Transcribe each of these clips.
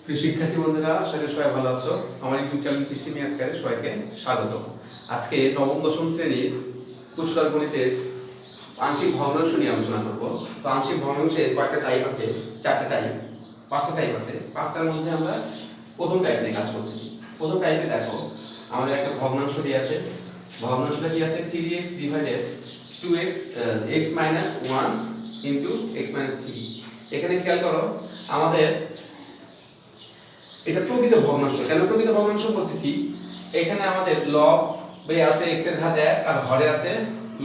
প্রিয় শিক্ষার্থী বন্ধুরা, আশা করি সবাই ভালো আছো। আমার ইউটিউব চ্যানেল পিসি ম্যাথকে সবাইকে স্বাগত। আজকে নবম দশম শ্রেণীর উচ্চতর গণিতের আংশিক ভগ্নাংশ নিয়ে আলোচনা করব। তো আংশিক ভগ্নাংশের কয়েকটা টাইপ আছে, পাঁচটা টাইপ আছে। পাঁচটার মধ্যে আমরা প্রথম টাইপ নিয়ে কাজ করতেছি। প্রথম টাইপে দেখো, আমাদের একটা ভগ্নাংশ দিয়ে আছে। ভগ্নাংশটা কি আছে? 3x divided 2x x minus 1 into x minus 3। এখানে খেয়াল করো, আমাদের এটা প্রকৃত ভগ্নাংশ। কেন প্রকৃত ভগ্নাংশ করতেছি? এখানে আমাদের লব আছে x এর ঘাত 1 আর হরে আছে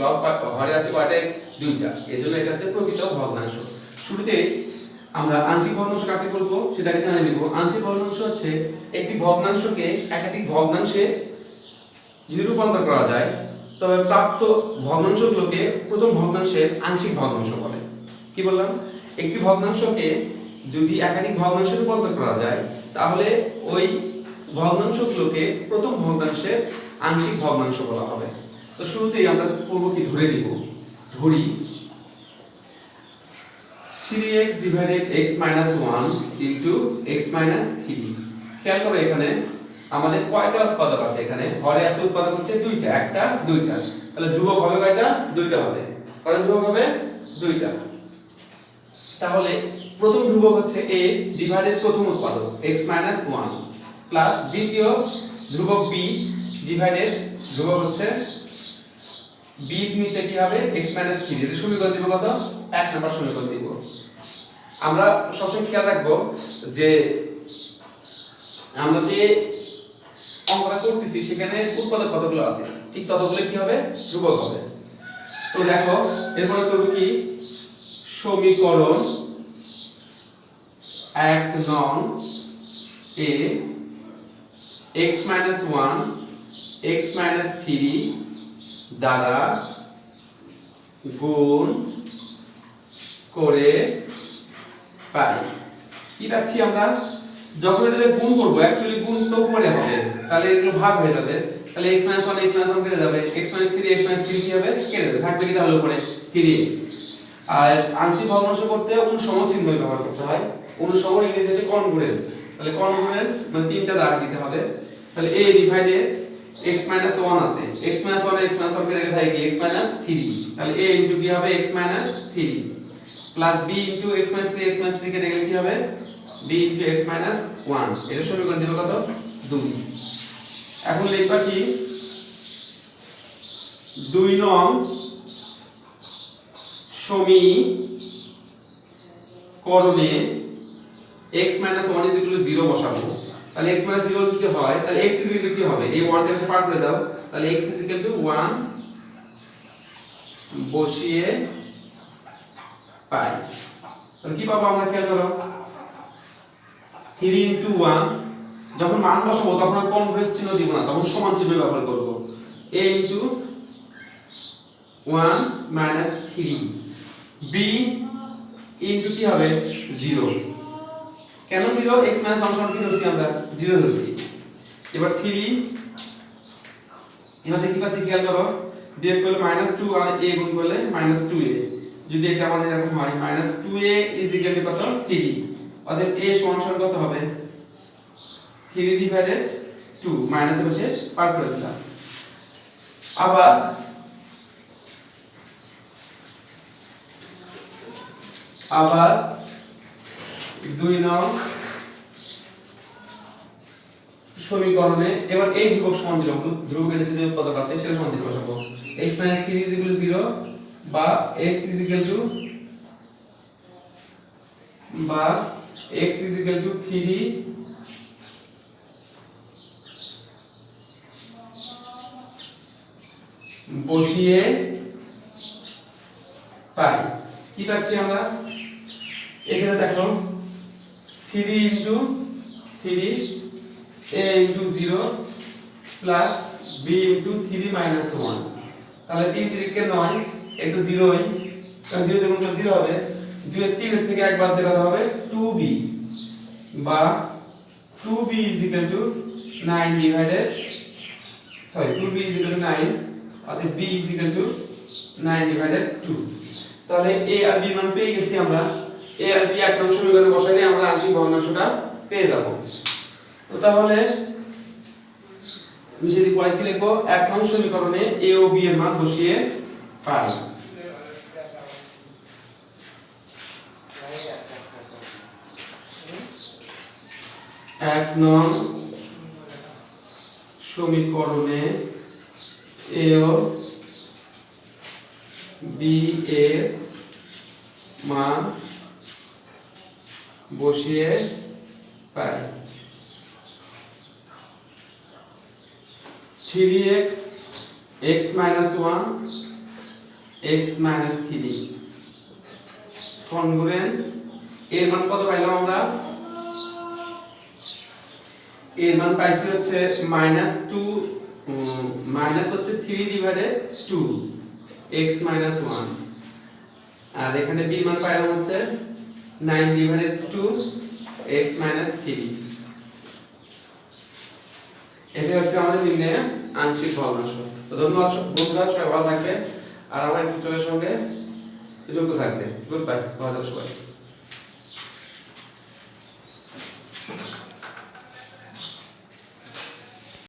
লব, হরে আছে কয়টা x? 2টা। এজন্য এটা হচ্ছে প্রকৃত ভগ্নাংশ। শুরুতে আমরা আংশিক ভগ্নাংশ কাকে বলবো সেটাকে জানিয়ে দেব। আংশিক ভগ্নাংশ হচ্ছে একটি ভগ্নাংশকে একাধিক ভগ্নাংশে যদি রূপান্তর করা যায়, তবে প্রাপ্ত ভগ্নাংশগুলোকে প্রথম ভগ্নাংশের আংশিক ভগ্নাংশ বলে। কি বললাম? একটি ভগ্নাংশকে যদি একাধিক ভগ্নাংশে রূপান্তর করা যায়, তাহলে ওই ভগ্নাংশগুলোকে প্রথম ভগ্নাংশের আংশিক ভগ্নাংশ বলা হবে। তো শুরুতেই আমরা করব কি, ধরি 3x divided x minus 1 into x minus 3। খেয়াল করো, এখানে আমাদের কয়টা উৎপাদক আছে? এখানে হরে আছে উৎপাদক হচ্ছে দুইটা, একটা দুইটা। তাহলে ধ্রুবক হবে কয়টা? দুইটা হবে। কয়টা ধ্রুবক হবে? দুইটা। তাহলে প্রথম ধ্রুবক হচ্ছে a ডিভাইডেড প্রথম উৎপাদক x minus 1 প্লাস দ্বিতীয় ধ্রুবক b ডিভাইডেড ধ্রুবক হচ্ছে b এর নিচে কি হবে? x minus 3। এর সমীকরণ দিব কত? এক নাম্বার সমীকরণ দিব। আমরা সবসময় খেয়াল রাখবো যে আমরা যে অঙ্কটা করতেছি সেখানে উৎপাদক কতগুলো আছে, ঠিক ততগুলো কি হবে? ধ্রুবক হবে। তো দেখো, এরপরে করব কি, সমীকরণ 1 নং এ x minus 1 x minus 3 দ্বারা গুণ করে পাই। কি পাচ্ছি আমরা? যখন এটা গুণ করব, অ্যাকচুয়ালি গুণ তো উপরে হবে, তাহলে এগুলো ভাগ হয়ে যাবে। তাহলে x minus 1 x minus 1 কেটে যাবে, x minus 3 x minus 3 কি হবে? কেটে যাবে। থাকবে কি তাহলে উপরে? 3x। আর আংশিক ভগ্নাংশ করতে অনুসম চিহ্ন ব্যবহার করতে হয়। অনুসম ইংরেজি হচ্ছে কনগ্রুয়েন্স। তাহলে কনগ্রুয়েন্স মানে তিনটা দাগ দিতে হবে। তাহলে a ডিভাইডেড x minus 1 আছে, x minus 1 x minus 1 কে রেখে থাকে x minus 3। তাহলে a ইনটু কি হবে? x minus 3 plus b into x minus 3 x minus 3 কে রেখে কি হবে? b into x minus 1। এর সমীকরণ দিব কত? 2। এখন লিখবা কি, 2 নং সমীকরণে x minus 1 0 বসাবো। তাহলে x minus 0 যদি হয়, তাহলে x কি হবে? এই 1 টা পার করে দাও। তাহলে x 1 বসিয়ে পাই। তাহলে কি পাবো আমরা? খেয়াল করো, 3 into 1 যখন মান বসাবো তখন আর কনগ্রুয়েন্স চিহ্ন দিব না, তখন সমান চিহ্ন ব্যবহার করব। a into 1 minus 3 b into কি হবে? 0। কেন 0? x minus 1 সমান কি ধরছি আমরা? 0 ধরছি। এবার 3 এবার কি পাচ্ছি? খেয়াল করো, বিয়োগ করলে -2 আর a গুণ করলে -2a। যদি এটা আমাদের এরকম হয়, -2a = কত? 3। অতএব a সমান কত হবে? 3 ডিভাইডেড 2 মাইনাস এ বসে পার করে দিলাম। আবার 2 নং সমীকরণে এবার এই ধ্রুবক সমান 0, ধ্রুবকের নিচে যে উৎপাদক আছে সেটা সমান 0 বসাবো। x minus 3 = 0 বা x = 3 বসিয়ে পাই। কি পাচ্ছি আমরা? এখানে দেখো 3 into 3 a into 0 plus b into 3 minus 1। তাহলে 3 3 কে 9, এটা 0ই, কারণ 0 গুণ করলে 0 হবে। 2 এর 3 এর থেকে এক বাদ দিলে হবে 2b বা 2b = 9 ডিভাইডেড 2b = 9। অতএব b = 9 ডিভাইডেড 2। তাহলে a আর b মান পেয়ে গেছি আমরা। a আর b এক নং সমীকরণে বসাইলে আমরা আংশিক ভগ্নাংশটা পেয়ে যাব। তো তাহলে আমি যদি পরে কি লিখব, এক নং সমীকরণে a ও b এর মান বসিয়ে পাই। এক নং সমীকরণে a ও b এর মান বসিয়ে পাই। 3x x minus 1 x minus 3 congruence. এর মান কত পাইলাম আমরা? এর মান পাইছি হচ্ছে -2 মাইনাস হচ্ছে 3 ডিভাইডেড 2 x minus 1, আর এখানে b মান পাইলাম হচ্ছে 9 ডিভাইডেড 2 x minus 3। এটা হচ্ছে আমাদের নির্ণয়ে আংশিক ভগ্নাংশ। তো ধন্যবাদ বন্ধুরা, সবাই ভালো থাকবে আর আমার টিউটরের সঙ্গে যুক্ত থাকবে। গুড বাই, ভালো থাকবে সবাই।